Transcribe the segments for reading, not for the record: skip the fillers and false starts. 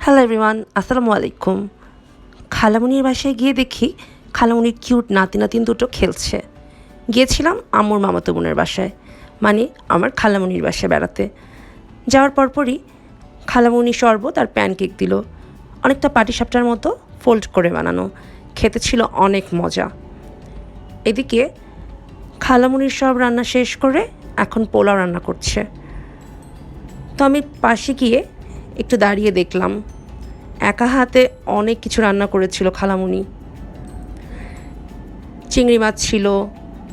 Hello everyone, আসসালামু আলাইকুম। খালামণির বাসায় গিয়ে দেখি খালামণির কিউট নাতি নাতিন দুটো খেলছে। গিয়েছিলাম আম্মুর মামাতো বোনের বাসায়, মানে আমার খালামণির বাসায় বেড়াতে। যাওয়ার পরপরই খালামণি শরবত আর প্যানকেক দিল, অনেকটা পাটিসাপটার মতো ফোল্ড করে বানানো। খেতে ছিল অনেক মজা। এদিকে খালামণির সব রান্না শেষ করে এখন পোলাও রান্না করছে। তো আমি পাশে গিয়ে একটু দাঁড়িয়ে দেখলাম। একা হাতে অনেক কিছু রান্না করেছিল খালামণি। চিংড়ি মাছ ছিল,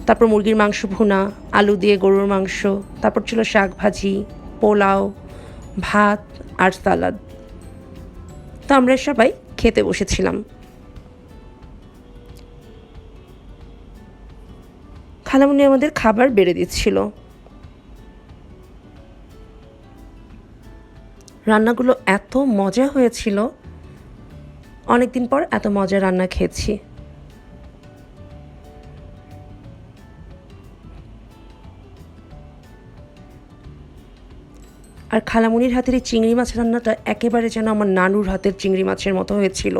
তারপর মুরগির মাংস ভুনা, আলু দিয়ে গরুর মাংস, তারপর ছিল শাক ভাজি, পোলাও, ভাত আর সালাদ। তো আমরা সবাই খেতে বসেছিলাম। খালামণি আমাদের খাবার বেড়ে দিচ্ছিল। রান্নাগুলো এত মজা হয়েছিল, অনেকদিন পর এত মজা রান্না খেয়েছি। আর খালামণির হাতের এই চিংড়ি মাছ রান্নাটা একেবারে যেন আমার নানুর হাতের চিংড়ি মাছের মতো হয়েছিল,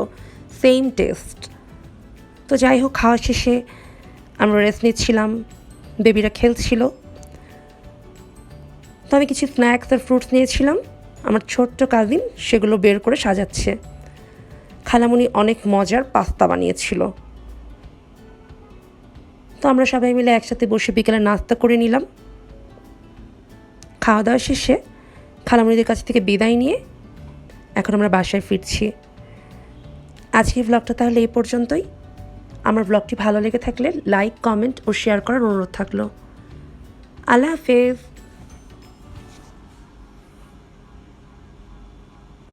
সেম টেস্ট। তো যাই হোক, খাওয়া শেষে আমরা রেস্ট নিচ্ছিলাম, বেবিরা খেলছিল। তো আমি কিছু স্ন্যাক্স আর ফ্রুটস নিয়েছিলাম। আমার ছোট্ট কাজিন সেগুলো বের করে সাজাচ্ছে। খালামণি অনেক মজার পাস্তা বানিয়েছিল। তো আমরা সবাই মিলে একসাথে বসে বিকেলে নাস্তা করে নিলাম। খাওয়া দাওয়া শেষে খালামণিদের কাছ থেকে বিদায় নিয়ে এখন আমরা বাসায় ফিরছি। আজকের ব্লগটা তাহলে এই পর্যন্তই। আমার ব্লগটি ভালো লেগে থাকলে লাইক, কমেন্ট ও শেয়ার করার অনুরোধ থাকলো। আল্লাহ হাফেজ।